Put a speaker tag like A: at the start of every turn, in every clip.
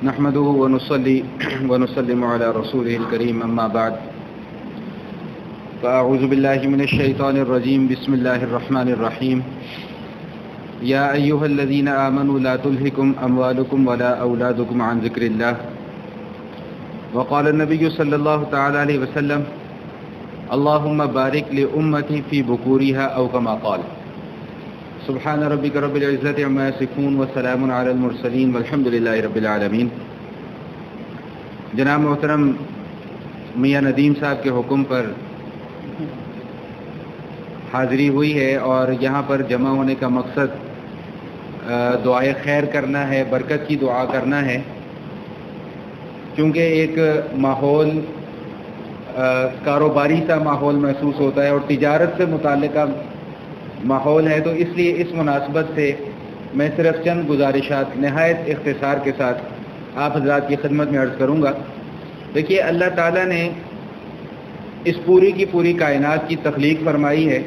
A: نحمده ونصلي ونسلم على رسوله الكريم أما بعد فأعوذ بالله من الشيطان الرجيم بسم الله الرحمن الرحيم يا أيها الذين آمنوا لا تلهكم أموالكم ولا أولادكم عن ذكر الله وقال النبي صلى الله تعالى عليه وسلم اللهم بارك لأمتي في بكورها أو كما قال سبحان ربك رب العزة عما يصفون وسلام على المرسلين والحمد لله رب العالمین۔ جناب محترم میاں ندیم صاحب کے حکم پر حاضری ہوئی ہے اور یہاں پر جمع ہونے کا مقصد دعائے خیر کرنا ہے، برکت کی دعا کرنا ہے، کیونکہ ایک ماحول کاروباری سا ماحول محسوس ہوتا ہے اور تجارت سے متعلقہ ماحول ہے، تو اس لیے اس مناسبت سے میں صرف چند گزارشات نہایت اختصار کے ساتھ آپ حضرات کی خدمت میں عرض کروں گا۔ دیکھیے، اللہ تعالیٰ نے اس پوری کی پوری کائنات کی تخلیق فرمائی ہے،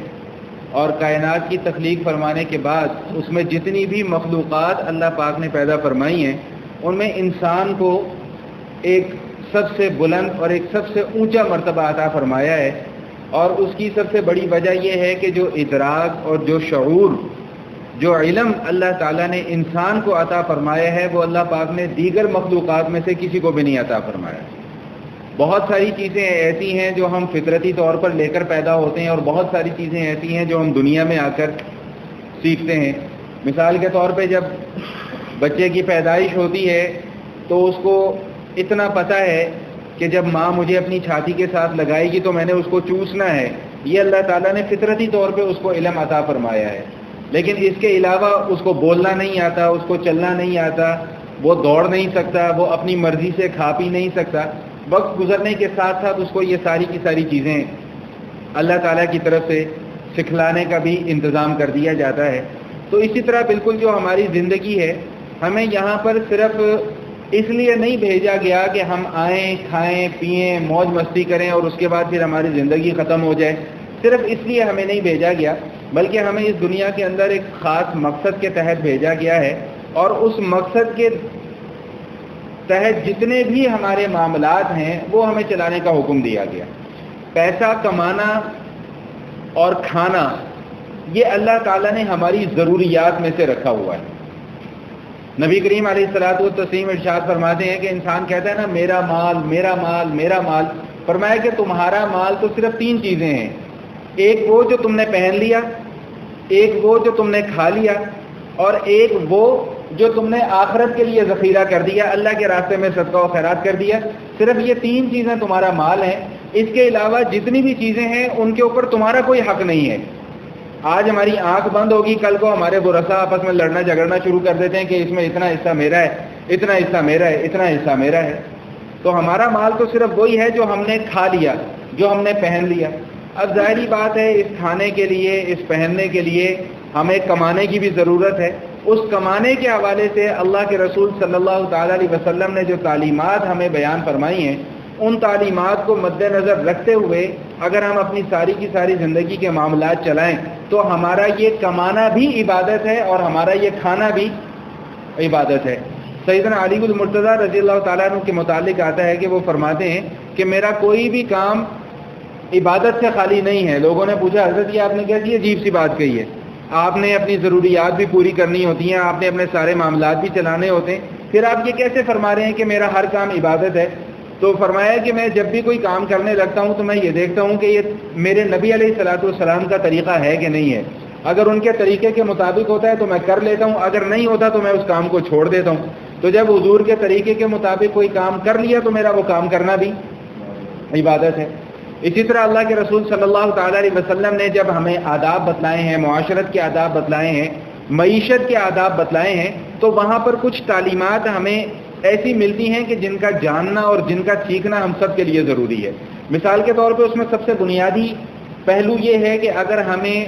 A: اور کائنات کی تخلیق فرمانے کے بعد اس میں جتنی بھی مخلوقات اللہ پاک نے پیدا فرمائی ہیں، ان میں انسان کو ایک سب سے بلند اور ایک سب سے اونچا مرتبہ عطا فرمایا ہے، اور اس کی سب سے بڑی وجہ یہ ہے کہ جو ادراک اور جو شعور، جو علم اللہ تعالیٰ نے انسان کو عطا فرمایا ہے، وہ اللہ پاک نے دیگر مخلوقات میں سے کسی کو بھی نہیں عطا فرمایا۔ بہت ساری چیزیں ایسی ہیں جو ہم فطرتی طور پر لے کر پیدا ہوتے ہیں، اور بہت ساری چیزیں ایسی ہیں جو ہم دنیا میں آ کر سیکھتے ہیں۔ مثال کے طور پہ جب بچے کی پیدائش ہوتی ہے تو اس کو اتنا پتہ ہے کہ جب ماں مجھے اپنی چھاتی کے ساتھ لگائے گی تو میں نے اس کو چوسنا ہے، یہ اللہ تعالیٰ نے فطرتی طور پہ اس کو علم عطا فرمایا ہے۔ لیکن اس کے علاوہ اس کو بولنا نہیں آتا، اس کو چلنا نہیں آتا، وہ دوڑ نہیں سکتا، وہ اپنی مرضی سے کھا پی نہیں سکتا۔ وقت گزرنے کے ساتھ ساتھ اس کو یہ ساری کی ساری چیزیں اللہ تعالیٰ کی طرف سے سکھلانے کا بھی انتظام کر دیا جاتا ہے۔ تو اسی طرح بالکل جو ہماری زندگی ہے، ہمیں یہاں پر صرف اس لیے نہیں بھیجا گیا کہ ہم آئیں، کھائیں، پئیں، موج مستی کریں اور اس کے بعد پھر ہماری زندگی ختم ہو جائے۔ صرف اس لیے ہمیں نہیں بھیجا گیا، بلکہ ہمیں اس دنیا کے اندر ایک خاص مقصد کے تحت بھیجا گیا ہے، اور اس مقصد کے تحت جتنے بھی ہمارے معاملات ہیں وہ ہمیں چلانے کا حکم دیا گیا۔ پیسہ کمانا اور کھانا یہ اللہ تعالیٰ نے ہماری ضروریات میں سے رکھا ہوا ہے۔ نبی کریم علیہ الصلوۃ والتسلیم ارشاد فرماتے ہیں کہ انسان کہتا ہے نا، میرا مال میرا مال میرا مال، فرمایا کہ تمہارا مال تو صرف تین چیزیں ہیں، ایک وہ جو تم نے پہن لیا، ایک وہ جو تم نے کھا لیا، اور ایک وہ جو تم نے آخرت کے لیے ذخیرہ کر دیا، اللہ کے راستے میں صدقہ و خیرات کر دیا۔ صرف یہ تین چیزیں تمہارا مال ہیں، اس کے علاوہ جتنی بھی چیزیں ہیں ان کے اوپر تمہارا کوئی حق نہیں ہے۔ آج ہماری آنکھ بند ہوگی، کل کو ہمارے ورثاء آپس میں لڑنا جھگڑنا شروع کر دیتے ہیں کہ اس میں اتنا حصہ میرا ہے، اتنا حصہ میرا ہے، اتنا حصہ میرا ہے۔ تو ہمارا مال تو صرف وہی ہے جو ہم نے کھا لیا، جو ہم نے پہن لیا۔ اب ظاہری بات ہے، اس کھانے کے لیے، اس پہننے کے لیے ہمیں کمانے کی بھی ضرورت ہے۔ اس کمانے کے حوالے سے اللہ کے رسول صلی اللہ تعالیٰ علیہ وسلم نے جو تعلیمات ہمیں بیان فرمائی ہیں، ان تعلیمات کو مد نظر رکھتے ہوئے اگر ہم اپنی ساری کی ساری زندگی کے معاملات چلائیں تو ہمارا یہ کمانا بھی عبادت ہے اور ہمارا یہ کھانا بھی عبادت ہے۔ سیدنا علی المرتضیٰ رضی اللہ تعالیٰ عنہ کے متعلق آتا ہے کہ وہ فرماتے ہیں کہ میرا کوئی بھی کام عبادت سے خالی نہیں ہے۔ لوگوں نے پوچھا، حضرت یہ آپ نے کیسی عجیب سی بات کہی ہے، آپ نے اپنی ضروریات بھی پوری کرنی ہوتی ہیں، آپ نے اپنے سارے معاملات بھی چلانے ہوتے ہیں، پھر آپ یہ کیسے فرما رہے ہیں کہ میرا ہر کام عبادت ہے؟ تو فرمایا کہ میں جب بھی کوئی کام کرنے لگتا ہوں تو میں یہ دیکھتا ہوں کہ یہ میرے نبی علیہ الصلوۃ والسلام کا طریقہ ہے کہ نہیں ہے۔ اگر ان کے طریقے کے مطابق ہوتا ہے تو میں کر لیتا ہوں، اگر نہیں ہوتا تو میں اس کام کو چھوڑ دیتا ہوں۔ تو جب حضور کے طریقے کے مطابق کوئی کام کر لیا تو میرا وہ کام کرنا بھی عبادت ہے۔ اسی طرح اللہ کے رسول صلی اللہ تعالیٰ علیہ وسلم نے جب ہمیں آداب بتلائے ہیں، معاشرت کے آداب بتلائے ہیں، معیشت کے آداب بتلائے ہیں، تو وہاں پر کچھ تعلیمات ہمیں ایسی ملتی ہیں کہ جن کا جاننا اور جن کا سیکھنا ہم سب کے لیے ضروری ہے۔ مثال کے طور پہ اس میں سب سے بنیادی پہلو یہ ہے کہ اگر ہمیں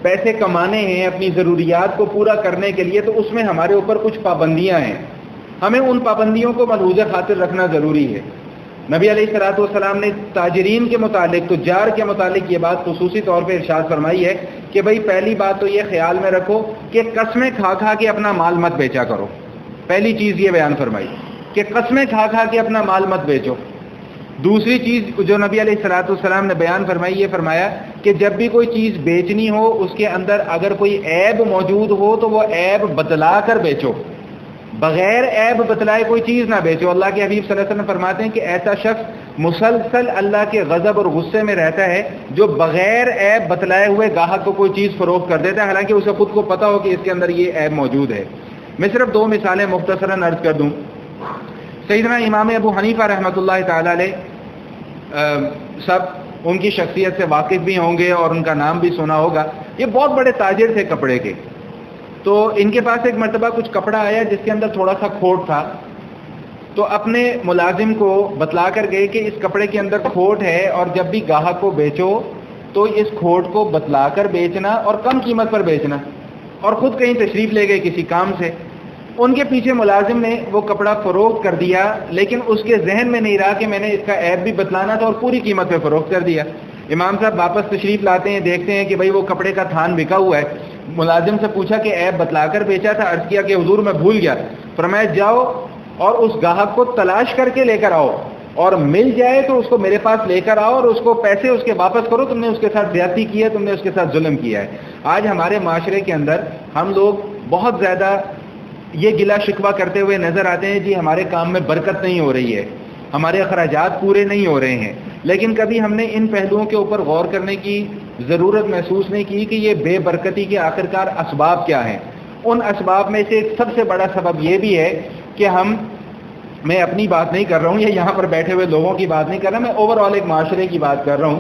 A: پیسے کمانے ہیں اپنی ضروریات کو پورا کرنے کے لیے، تو اس میں ہمارے اوپر کچھ پابندیاں ہیں، ہمیں ان پابندیوں کو ملحوظ خاطر رکھنا ضروری ہے۔ نبی علیہ الصلوۃ والسلام نے تاجرین کے متعلق، تجار کے متعلق یہ بات خصوصی طور پہ ارشاد فرمائی ہے کہ بھئی پہلی بات تو یہ خیال میں رکھو کہ قسمیں کھا کھا کے اپنا مال مت بیچا کرو۔ پہلی چیز یہ بیان فرمائی کہ قسمیں کھا کھا کے اپنا مال مت بیچو. دوسری چیز جو نبی علیہ الصلوۃ والسلام نے بیان فرمائی، یہ فرمایا کہ جب بھی کوئی چیز بیچنی ہو اس کے اندر اگر کوئی عیب موجود ہو تو وہ عیب بتلا کر بیچو، بغیر عیب بتلائے کوئی چیز نہ بیچو. اللہ کے حبیب صلی اللہ علیہ وسلم فرماتے ہیں کہ ایسا شخص مسلسل اللہ کے غضب اور غصے میں رہتا ہے جو بغیر عیب بتلائے ہوئے گاہک کو کوئی چیز فروخت کر دیتا ہے حالانکہ اسے خود کو پتا ہو کہ اس کے اندر یہ عیب موجود ہے. میں صرف 2 مثالیں مختصراً عرض کر دوں. سیدنا امام ابو حنیفہ رحمۃ اللہ تعالی علیہ، سب ان کی شخصیت سے واقف بھی ہوں گے اور ان کا نام بھی سنا ہوگا. یہ بہت بڑے تاجر تھے کپڑے کے. تو ان کے پاس ایک مرتبہ کچھ کپڑا آیا جس کے اندر تھوڑا سا کھوٹ تھا. تو اپنے ملازم کو بتلا کر گئے کہ اس کپڑے کے اندر کھوٹ ہے اور جب بھی گاہک کو بیچو تو اس کھوٹ کو بتلا کر بیچنا اور کم قیمت پر بیچنا. اور خود کہیں تشریف لے گئے کسی کام سے. ان کے پیچھے ملازم نے وہ کپڑا فروخت کر دیا، لیکن اس کے ذہن میں نہیں رہا کہ میں نے اس کا عیب بھی بتلانا تھا اور پوری قیمت پہ فروخت کر دیا. امام صاحب واپس تشریف لاتے ہیں، دیکھتے ہیں کہ بھئی وہ کپڑے کا تھان بکا ہوا ہے. ملازم سے پوچھا کہ عیب بتلا کر بیچا تھا؟ عرض کیا کہ حضور میں بھول گیا. فرمایا جاؤ اور اس گاہک کو تلاش کر کے لے کر آؤ، اور مل جائے تو اس کو میرے پاس لے کر آؤ اور اس کو پیسے اس کے واپس کرو. تم نے اس کے ساتھ زیادتی کی ہے، تم نے اس کے ساتھ ظلم کیا ہے. آج ہمارے معاشرے کے اندر ہم لوگ بہت زیادہ یہ گلا شکوہ کرتے ہوئے نظر آتے ہیں، جی ہمارے کام میں برکت نہیں ہو رہی ہے، ہمارے اخراجات پورے نہیں ہو رہے ہیں. لیکن کبھی ہم نے ان پہلوؤں کے اوپر غور کرنے کی ضرورت محسوس نہیں کی کہ یہ بے برکتی کے آخرکار اسباب کیا ہیں. ان اسباب میں سے ایک سب سے بڑا سبب یہ بھی ہے کہ میں اپنی بات نہیں کر رہا ہوں یا یہاں پر بیٹھے ہوئے لوگوں کی بات نہیں کر رہا، میں اوور آل ایک معاشرے کی بات کر رہا ہوں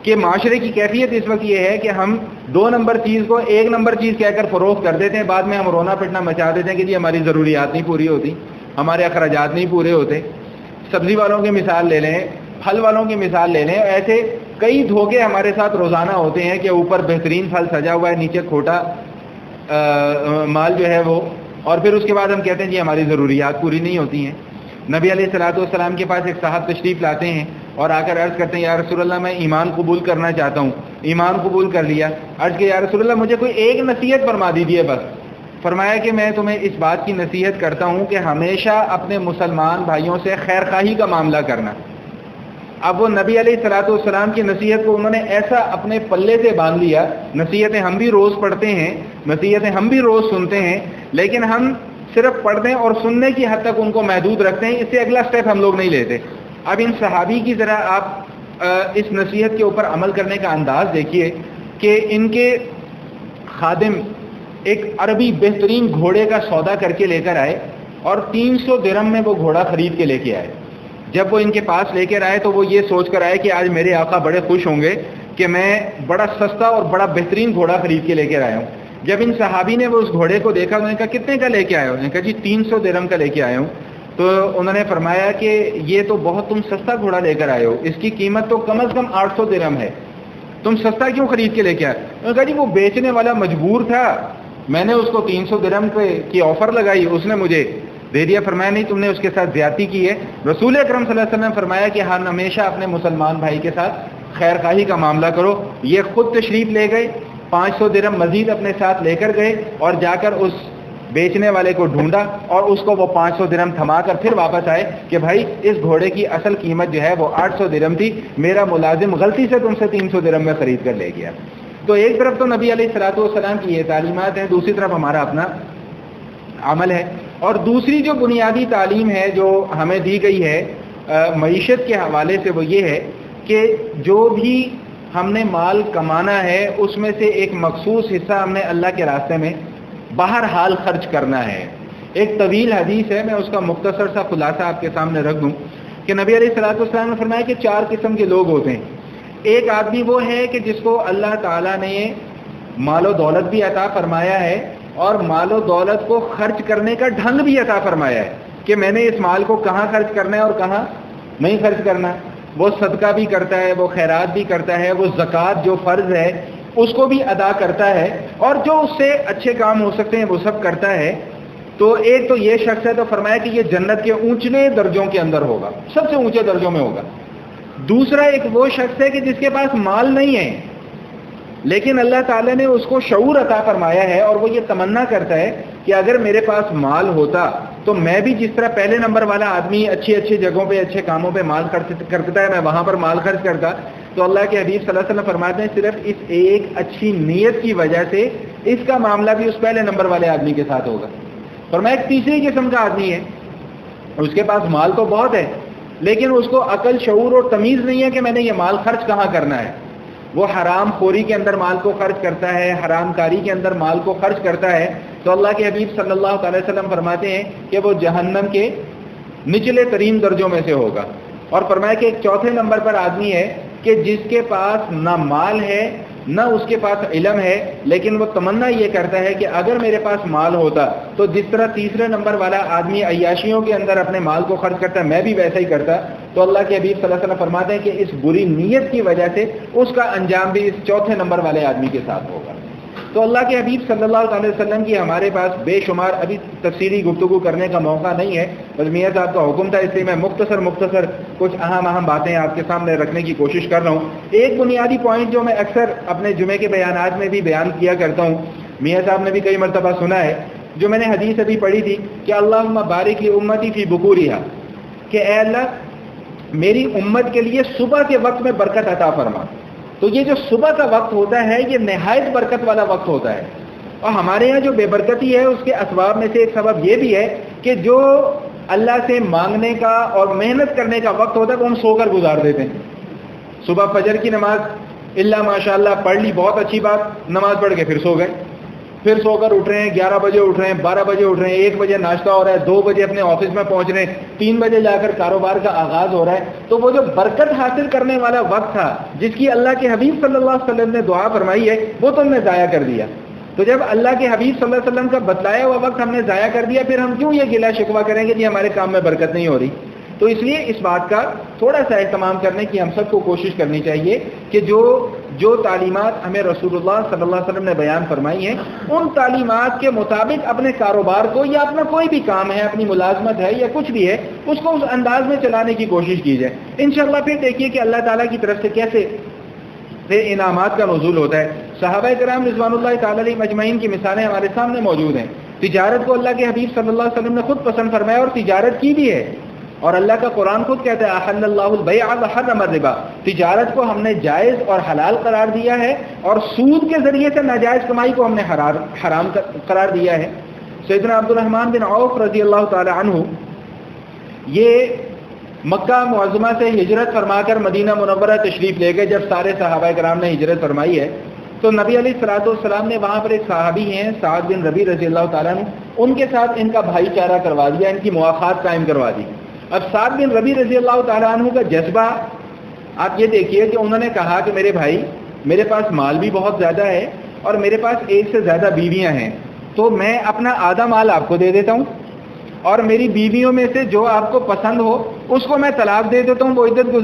A: کہ معاشرے کی کیفیت اس وقت یہ ہے کہ ہم 2 نمبر چیز کو 1 نمبر چیز کہہ کر فروخت کر دیتے ہیں. بعد میں ہم رونا پٹنا مچا دیتے ہیں کہ جی ہماری ضروریات نہیں پوری ہوتی، ہمارے اخراجات نہیں پورے ہوتے. سبزی والوں کی مثال لے لیں، پھل والوں کی مثال لے لیں. ایسے کئی دھوکے ہمارے ساتھ روزانہ ہوتے ہیں کہ اوپر بہترین پھل سجا ہوا ہے، نیچے کھوٹا مال جو ہے وہ، اور پھر اس کے بعد ہم کہتے ہیں جی ہماری ضروریات پوری نہیں ہوتی ہیں. نبی علیہ الصلوۃ والسلام کے پاس ایک صاحب تشریف لاتے ہیں اور آ کر عرض کرتے ہیں یا رسول اللہ میں ایمان قبول کرنا چاہتا ہوں. ایمان قبول کر لیا. عرض کہ یا رسول اللہ مجھے کوئی ایک نصیحت فرما دیجیے بس. فرمایا کہ میں تمہیں اس بات کی نصیحت کرتا ہوں کہ ہمیشہ اپنے مسلمان بھائیوں سے خیر خواہی کا معاملہ کرنا. اب وہ نبی علیہ الصلوۃ والسلام کی نصیحت کو انہوں نے ایسا اپنے پلے سے باندھ لیا. نصیحتیں ہم بھی روز پڑھتے ہیں، نصیحتیں ہم بھی روز سنتے ہیں، لیکن ہم صرف پڑھنے اور سننے کی حد تک ان کو محدود رکھتے ہیں، اس سے اگلا سٹیپ ہم لوگ نہیں لیتے. اب ان صحابی کی ذرا آپ اس نصیحت کے اوپر عمل کرنے کا انداز دیکھیے کہ ان کے خادم ایک عربی بہترین گھوڑے کا سودا کر کے لے کر آئے اور 300 درہم میں وہ گھوڑا خرید کے لے کے آئے. جب وہ ان کے پاس لے کر آئے تو وہ یہ سوچ کر آئے کہ آج میرے آقا بڑے خوش ہوں گے کہ میں بڑا سستا اور بڑا بہترین گھوڑا خرید کے لے کر آیا ہوں. جب ان صحابی نے وہ اس گھوڑے کو دیکھا انہوں نے کہا کتنے کا لے کے آئے ہو؟ انہوں نے کہا جی 300 درہم کا لے کے آیا ہوں. تو انہوں نے فرمایا کہ یہ تو بہت تم سستا گھوڑا لے کر آئے ہو، اس کی قیمت تو کم از کم 800 درہم ہے، تم سستا کیوں خرید کے لے کے آئے؟ انہوں نے کہا جی وہ بیچنے والا مجبور تھا، میں نے اس کو 300 درہم کی آفر لگائی، اس نے مجھے دے دیا. فرمایا نہیں تم نے اس کے ساتھ زیادتی کی ہے. رسول اکرم صلی اللہ علیہ وسلم نے فرمایا کہ ہاں ہمیشہ اپنے مسلمان بھائی کے ساتھ خیر خواہی کا معاملہ کرو. یہ خود تشریف لے گئے، 500 درہم مزید اپنے ساتھ لے کر گئے اور جا کر اس بیچنے والے کو ڈھونڈا اور اس کو وہ 500 درہم تھما کر پھر واپس آئے کہ بھائی اس گھوڑے کی اصل قیمت جو ہے وہ 800 درہم تھی، میرا ملازم غلطی سے تم سے 300 درہم میں خرید کر لے گیا. تو ایک طرف تو نبی علیہ الصلوۃ والسلام کی یہ تعلیمات ہیں، دوسری طرف ہمارا اپنا عمل ہے. اور دوسری جو بنیادی تعلیم ہے جو ہمیں دی گئی ہے معیشت کے حوالے سے وہ یہ ہے کہ جو بھی ہم نے مال کمانا ہے اس میں سے ایک مخصوص حصہ ہم نے اللہ کے راستے میں بہرحال خرچ کرنا ہے. ایک طویل حدیث ہے، میں اس کا مختصر سا خلاصہ آپ کے سامنے رکھ دوں کہ نبی علیہ الصلوۃ والسلام نے فرمایا کہ 4 قسم کے لوگ ہوتے ہیں. ایک آدمی وہ ہے کہ جس کو اللہ تعالیٰ نے مال و دولت بھی عطا فرمایا ہے اور مال و دولت کو خرچ کرنے کا ڈھنگ بھی عطا فرمایا ہے کہ میں نے اس مال کو کہاں خرچ کرنا ہے اور کہاں نہیں خرچ کرنا. وہ صدقہ بھی کرتا ہے، وہ خیرات بھی کرتا ہے، وہ زکوٰۃ جو فرض ہے اس کو بھی ادا کرتا ہے اور جو اس سے اچھے کام ہو سکتے ہیں وہ سب کرتا ہے. تو ایک تو یہ شخص ہے، تو فرمایا کہ یہ جنت کے اونچے درجوں کے اندر ہوگا، سب سے اونچے درجوں میں ہوگا. دوسرا ایک وہ شخص ہے کہ جس کے پاس مال نہیں ہے لیکن اللہ تعالیٰ نے اس کو شعور عطا فرمایا ہے اور وہ یہ تمنا کرتا ہے کہ اگر میرے پاس مال ہوتا تو میں بھی جس طرح پہلے نمبر والا آدمی اچھی جگہوں پہ اچھے کاموں پہ مال خرچ کرتا ہے، میں وہاں پر مال خرچ کرتا. تو اللہ کے حبیب صلی اللہ علیہ وسلم فرماتے ہیں صرف اس ایک اچھی نیت کی وجہ سے اس کا معاملہ بھی اس پہلے نمبر والے آدمی کے ساتھ ہوگا. اور میں ایک تیسری قسم کا آدمی ہے، اس کے پاس مال تو بہت ہے لیکن اس کو عقل، شعور اور تمیز نہیں ہے کہ میں نے یہ مال خرچ کہاں کرنا ہے. وہ حرام خوری کے اندر مال کو خرچ کرتا ہے، حرام کاری کے اندر مال کو خرچ کرتا ہے. تو اللہ کے حبیب صلی اللہ علیہ وسلم فرماتے ہیں کہ وہ جہنم کے نچلے ترین درجوں میں سے ہوگا. اور فرمایا کہ ایک چوتھے نمبر پر آدمی ہے کہ جس کے پاس نہ مال ہے نہ اس کے پاس علم ہے، لیکن وہ تمنا یہ کرتا ہے کہ اگر میرے پاس مال ہوتا تو جس طرح تیسرے نمبر والا آدمی عیاشیوں کے اندر اپنے مال کو خرچ کرتا ہے میں بھی ویسا ہی کرتا. تو اللہ کے حبیب صلی اللہ علیہ وسلم فرماتے ہیں کہ اس بری نیت کی وجہ سے اس کا انجام بھی اس چوتھے نمبر والے آدمی کے ساتھ ہوگا. تو اللہ کے حبیب صلی اللہ علیہ وسلم کی ہمارے پاس بے شمار ابھی تفصیلی گفتگو کرنے کا موقع نہیں ہے، بس میاں صاحب کا حکم تھا، اس لیے میں مختصر کچھ اہم باتیں آپ کے سامنے رکھنے کی کوشش کر رہا ہوں. ایک بنیادی پوائنٹ جو میں اکثر اپنے جمعے کے بیانات میں بھی بیان کیا کرتا ہوں، میاں صاحب نے بھی کئی مرتبہ سنا ہے، جو میں نے حدیث ابھی پڑھی تھی کہ اللہم بارک لی امتی فی بکورہا، کہ اے اللہ میری امت کے لیے صبح کے وقت میں برکت عطا فرما. تو یہ جو صبح کا وقت ہوتا ہے یہ نہایت برکت والا وقت ہوتا ہے. اور ہمارے یہاں جو بے برکتی ہے اس کے اسباب میں سے ایک سبب یہ بھی ہے کہ جو اللہ سے مانگنے کا اور محنت کرنے کا وقت ہوتا ہے وہ ہم سو کر گزار دیتے ہیں. صبح فجر کی نماز اللہ ماشاء اللہ پڑھ لی، بہت اچھی بات، نماز پڑھ کے پھر سو گئے، پھر سو کر اٹھ رہے ہیں، 11 بجے اٹھ رہے ہیں، 12 بجے اٹھ رہے ہیں، 1 بجے ناشتہ ہو رہا ہے، 2 بجے اپنے آفس میں پہنچ رہے ہیں، 3 بجے جا کر کاروبار کا آغاز ہو رہا ہے. تو وہ جو برکت حاصل کرنے والا وقت تھا جس کی اللہ کے حبیب صلی اللہ علیہ وسلم نے دعا فرمائی ہے وہ تو ہم نے ضائع کر دیا. تو جب اللہ کے حبیب صلی اللہ علیہ وسلم کا بتلایا ہوا وقت ہم نے ضائع کر دیا، پھر ہم کیوں یہ گلہ شکوہ کریں گے کہ ہمارے کام میں برکت نہیں ہو رہی. تو اس لیے اس بات کا تھوڑا سا اہتمام کرنے کی ہم سب کو کوشش کرنی چاہیے کہ جو تعلیمات ہمیں رسول اللہ صلی اللہ علیہ وسلم نے بیان فرمائی ہیں ان تعلیمات کے مطابق اپنے کاروبار کو یا اپنا کوئی بھی کام ہے، اپنی ملازمت ہے یا کچھ بھی ہے، اس کو اس انداز میں چلانے کی کوشش کی جائے. انشاءاللہ پھر دیکھیے کہ اللہ تعالیٰ کی طرف سے کیسے انعامات کا نزول ہوتا ہے. صحابہ کرام رضوان اللہ تعالی علیہم اجمعین کی مثالیں ہمارے سامنے موجود ہیں. تجارت کو اللہ کے حبیب صلی اللہ علیہ وسلم نے خود پسند فرمایا اور تجارت کی بھی ہے. اور اللہ کا قرآن خود کہتا ہے احل اللہ البیع وحرم الربا، تجارت کو ہم نے جائز اور حلال قرار دیا ہے اور سود کے ذریعے سے ناجائز کمائی کو ہم نے حرام قرار دیا ہے. سیدنا عبد الرحمن بن عوف رضی اللہ تعالی عنہ یہ مکہ معظمہ سے ہجرت فرما کر مدینہ منورہ تشریف لے گئے. جب سارے صحابہ کرام نے ہجرت فرمائی ہے تو نبی علیہ الصلوۃ والسلام نے وہاں پر ایک صحابی ہیں سعد بن ربیع رضی اللہ تعالیٰ عنہ، ان کے ساتھ ان کا بھائی چارہ کروا دیا، ان کی مواخات قائم کروا دی. اب سعد بن ربیع رضی اللہ تعالیٰ عنہ کا جذبہ آپ یہ دیکھیے کہ انہوں نے کہا کہ میرے بھائی میرے پاس مال بھی بہت زیادہ ہے اور میرے پاس ایک سے زیادہ بیویاں ہیں، تو میں اپنا آدھا مال آپ کو دے دیتا ہوں اور میری بیویوں میں سے جو آپ کو پسند ہو اس کو میں طلاق دے دیتا ہوں، وہ عدت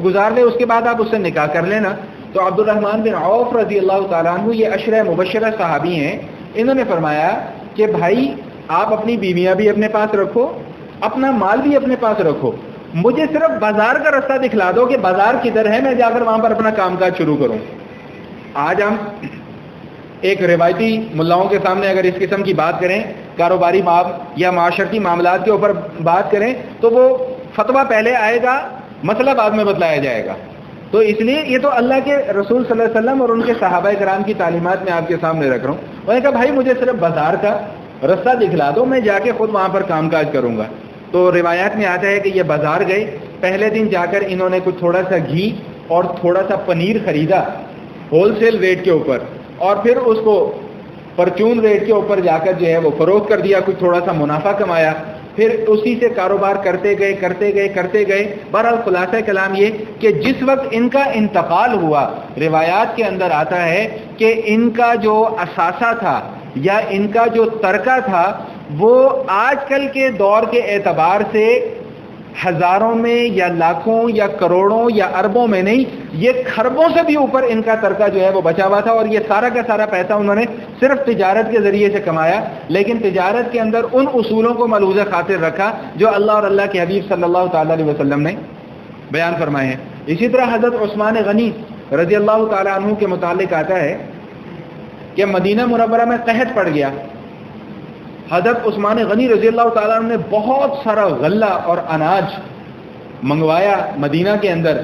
A: گزار لے، اس کے بعد آپ اس سے نکاح کر لینا. تو عبد الرحمن بن عوف رضی اللہ تعالیٰ عنہ یہ عشرہ مبشرہ صحابی ہیں، انہوں نے فرمایا کہ بھائی آپ اپنی بیویاں بھی اپنے پاس رکھو، اپنا مال بھی اپنے پاس رکھو، مجھے صرف بازار کا رستہ دکھلا دو کہ بازار کدھر ہے، میں جا کر وہاں پر اپنا کام کاج شروع کروں. آج ہم ایک روایتی ملاؤں کے سامنے اگر اس قسم کی بات کریں، کاروباری یا معاشرتی معاملات کے اوپر بات کریں تو وہ فتویٰ پہلے آئے گا، مسئلہ بعد میں بتلایا جائے گا. تو اس لیے یہ تو اللہ کے رسول صلی اللہ علیہ وسلم اور ان کے صحابہ کرام کی تعلیمات میں آپ کے سامنے رکھ رہا ہوں. انہوں نے کہا بھائی مجھے صرف بازار کا رستہ دکھلا دو، میں جا کے خود وہاں پر کام کاج کروں گا. تو روایات میں آتا ہے کہ یہ بازار گئے، پہلے دن جا کر انہوں نے کچھ تھوڑا سا گھی اور تھوڑا سا پنیر خریدا ہول سیل ریٹ کے اوپر، اور پھر اس کو پرچون ریٹ کے اوپر جا کر جو ہے وہ فروخت کر دیا، کچھ تھوڑا سا منافع کمایا، پھر اسی سے کاروبار کرتے گئے. بہرحال خلاصہ کلام یہ کہ جس وقت ان کا انتقال ہوا، روایات کے اندر آتا ہے کہ ان کا جو اثاثہ تھا یا ان کا جو ترکہ تھا وہ آج کل کے دور کے اعتبار سے ہزاروں میں یا لاکھوں یا کروڑوں یا اربوں میں نہیں، یہ خربوں سے بھی اوپر ان کا ترکہ جو ہے وہ بچا ہوا تھا. اور یہ سارا کا سارا پیسہ انہوں نے صرف تجارت کے ذریعے سے کمایا، لیکن تجارت کے اندر ان اصولوں کو ملحوظ خاطر رکھا جو اللہ اور اللہ کے حبیب صلی اللہ تعالی علیہ وسلم نے بیان فرمائے ہیں. اسی طرح حضرت عثمان غنی رضی اللہ تعالیٰ عنہ کے متعلق آتا ہے کہ مدینہ منورہ میں قحط پڑ گیا. حضرت عثمان غنی رضی اللہ تعالیٰ عنہ نے بہت سارا غلہ اور اناج منگوایا مدینہ کے اندر،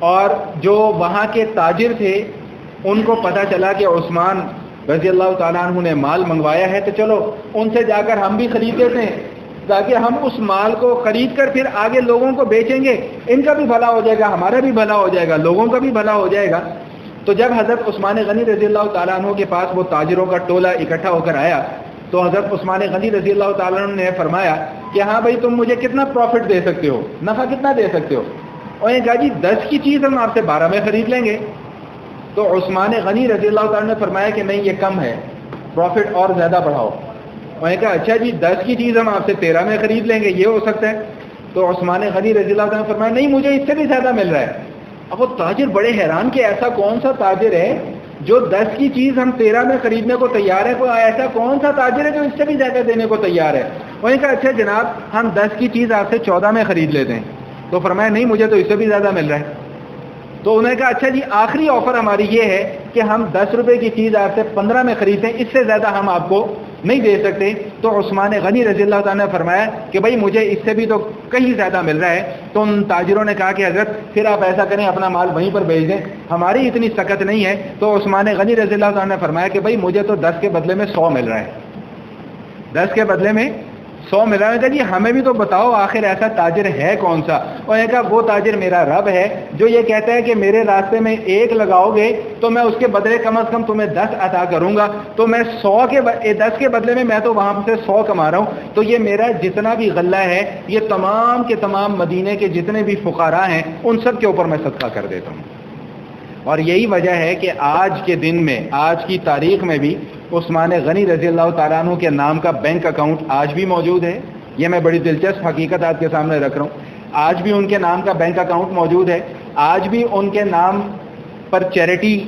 A: اور جو وہاں کے تاجر تھے ان کو پتہ چلا کہ عثمان رضی اللہ تعالیٰ عنہ نے مال منگوایا ہے، تو چلو ان سے جا کر ہم بھی خرید لیتے ہیں تاکہ ہم اس مال کو خرید کر پھر آگے لوگوں کو بیچیں گے، ان کا بھی بھلا ہو جائے گا، ہمارا بھی بھلا ہو جائے گا، لوگوں کا بھی بھلا ہو جائے گا. تو جب حضرت عثمان غنی رضی اللہ تعالیٰ عنہ کے پاس وہ تاجروں کا ٹولہ اکٹھا ہو کر آیا تو حضرت عثمان غنی رضی اللہ تعالیٰ عنہ نے فرمایا کہ ہاں بھائی تم مجھے کتنا پروفٹ دے سکتے ہو، نفع کتنا دے سکتے ہو؟ اور یہ کہا جی 10 کی چیز ہم آپ سے 12 میں خرید لیں گے. تو عثمان غنی رضی اللہ تعالیٰ نے فرمایا کہ نہیں، یہ کم ہے، پروفٹ اور زیادہ بڑھاؤ. اور یہ کہا اچھا جی 10 کی چیز ہم آپ سے 13 میں خرید لیں گے، یہ ہو سکتا ہے؟ تو عثمان غنی رضی اللہ تعالیٰ نے فرمایا نہیں، مجھے اس سے بھی زیادہ مل رہا ہے. اب وہ تاجر بڑے حیران کہ ایسا کون سا تاجر ہے جو 10 کی چیز ہم 13 میں خریدنے کو تیار ہے، کوئی ایسا کون سا تاجر ہے جو اس سے بھی زیادہ دینے کو تیار ہے؟ وہ نے کہا اچھا جناب ہم 10 کی چیز آپ سے 14 میں خرید لیتے ہیں. تو فرمایا نہیں، مجھے تو اس سے بھی زیادہ مل رہا ہے. تو انہوں نے کہا اچھا جی آخری آفر ہماری یہ ہے کہ ہم 10 روپے کی چیز آپ سے 15 میں خریدتے ہیں، اس سے زیادہ ہم آپ کو نہیں دے سکتے. تو عثمان غنی رضی اللہ تعالیٰ نے فرمایا کہ بھائی مجھے اس سے بھی تو کہیں زیادہ مل رہا ہے. تو ان تاجروں نے کہا کہ حضرت پھر آپ ایسا کریں اپنا مال وہیں پر بیچ دیں، ہماری اتنی سخت نہیں ہے. تو عثمان غنی رضی اللہ تعالیٰ نے فرمایا کہ بھائی مجھے تو 10 کے بدلے میں 100 مل رہا ہے، 10 کے بدلے میں 100 مل رہا ہے. جی ہمیں بھی تو بتاؤ آخر ایسا تاجر ہے کون سا؟ اور یہ کہا وہ تاجر میرا رب ہے جو یہ کہتا ہے کہ میرے راستے میں 1 لگاؤ گے تو میں اس کے بدلے کم از کم تمہیں 10 عطا کروں گا. تو میں 10 کے بدلے میں تو وہاں سے 100 کما رہا ہوں. تو یہ میرا جتنا بھی غلہ ہے یہ تمام کے تمام مدینے کے جتنے بھی فقراء ہیں ان سب کے اوپر میں صدقہ کر دیتا ہوں. اور یہی وجہ ہے کہ آج کے دن میں، آج کی تاریخ میں بھی عثمان غنی رضی اللہ تعالیٰ عنہ کے نام کا بینک اکاؤنٹ آج بھی موجود ہے. یہ میں بڑی دلچسپ حقیقت آپ کے سامنے رکھ رہا ہوں. آج بھی ان کے نام کا بینک اکاؤنٹ موجود ہے، آج بھی ان کے نام پر چیریٹی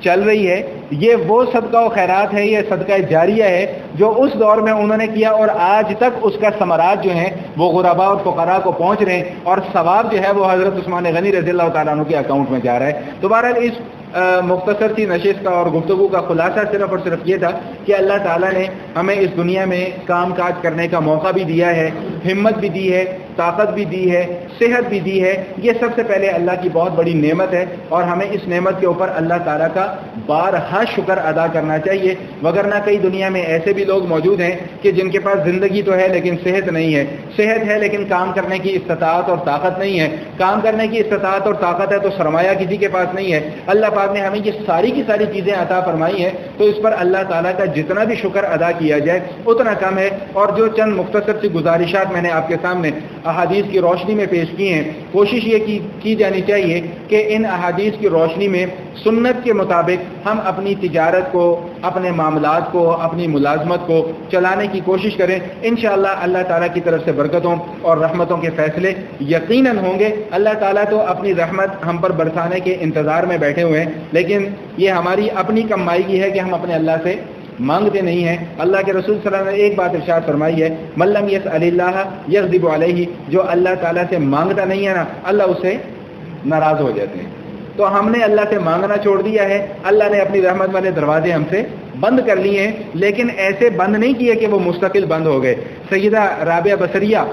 A: چل رہی ہے. یہ وہ صدقہ و خیرات ہے، یہ صدقہ جاریہ ہے جو اس دور میں انہوں نے کیا اور آج تک اس کا ثمرات جو ہیں وہ غرباء اور فقراء کو پہنچ رہے ہیں، اور ثواب جو ہے وہ حضرت عثمان غنی رضی اللہ تعالیٰ عنہ کے اکاؤنٹ میں جا رہا ہے. تو بہرحال اس مختصر سی نشست کا اور گفتگو کا خلاصہ صرف اور صرف یہ تھا کہ اللہ تعالیٰ نے ہمیں اس دنیا میں کام کاج کرنے کا موقع بھی دیا ہے، ہمت بھی دی ہے، طاقت بھی دی ہے، صحت بھی دی ہے. یہ سب سے پہلے اللہ کی بہت بڑی نعمت ہے اور ہمیں اس نعمت کے اوپر اللہ تعالیٰ کا بارہا شکر ادا کرنا چاہیے. وگرنہ کئی دنیا میں ایسے بھی لوگ موجود ہیں کہ جن کے پاس زندگی تو ہے لیکن صحت نہیں ہے، صحت ہے لیکن کام کرنے کی استطاعت اور طاقت نہیں ہے، کام کرنے کی استطاعت اور طاقت ہے تو سرمایہ کسی کے پاس نہیں ہے. اللہ پاک نے ہمیں یہ ساری کی ساری چیزیں عطا فرمائی ہیں، تو اس پر اللہ تعالیٰ کا جتنا بھی شکر ادا کیا جائے اتنا کم ہے. اور جو چند مختصر سی گزارشات میں نے آپ کے سامنے احادیث کی روشنی میں پیش کی ہیں، کوشش یہ کی جانی چاہیے کہ ان احادیث کی روشنی میں سنت کے مطابق ہم اپنی تجارت کو، اپنے معاملات کو، اپنی ملازمت کو چلانے کی کوشش کریں. انشاءاللہ اللہ تعالیٰ کی طرف سے برکتوں اور رحمتوں کے فیصلے یقیناً ہوں گے. اللہ تعالیٰ تو اپنی رحمت ہم پر برسانے کے انتظار میں بیٹھے ہوئے ہیں، لیکن یہ ہماری اپنی کمائی کی ہے کہ ہم اپنے اللہ سے مانگتے نہیں ہیں. اللہ کے رسول صلی اللہ علیہ وسلم نے ایک بات ارشاد فرمائی ہے، من لم یسأل اللہ یغضب علیہ، جو اللہ تعالیٰ سے مانگتا نہیں ہے نا اللہ اس سے ناراض ہو جاتے ہیں. تو ہم نے اللہ سے مانگنا چھوڑ دیا ہے، اللہ نے اپنی رحمت والے دروازے ہم سے بند کر لیے ہیں، لیکن ایسے بند نہیں کیے کہ وہ مستقل بند ہو گئے. سیدہ رابعہ بصریہ،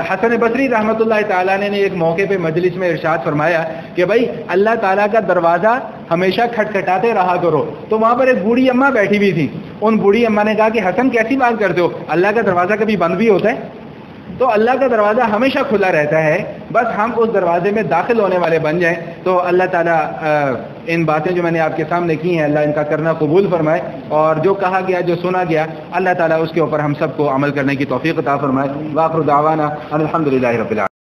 A: حسن بصری رحمۃ اللہ تعالیٰ نے ایک موقع پہ مجلس میں ارشاد فرمایا کہ بھائی اللہ تعالیٰ کا دروازہ ہمیشہ کھٹکھٹاتے رہا کرو. تو وہاں پر ایک بوڑھی اماں بیٹھی ہوئی تھی. ان بوڑھی اماں نے کہا کہ حسن کیسی بات کرتے ہو، اللہ کا دروازہ کبھی بند بھی ہوتا ہے؟ تو اللہ کا دروازہ ہمیشہ کھلا رہتا ہے، بس ہم اس دروازے میں داخل ہونے والے بن جائیں. تو اللہ تعالیٰ ان باتیں جو میں نے آپ کے سامنے کی ہیں اللہ ان کا کرنا قبول فرمائے، اور جو کہا گیا جو سنا گیا اللہ تعالیٰ اس کے اوپر ہم سب کو عمل کرنے کی توفیق عطا فرمائے. وآخر دعوانا ان الحمد للہ رب العالمین.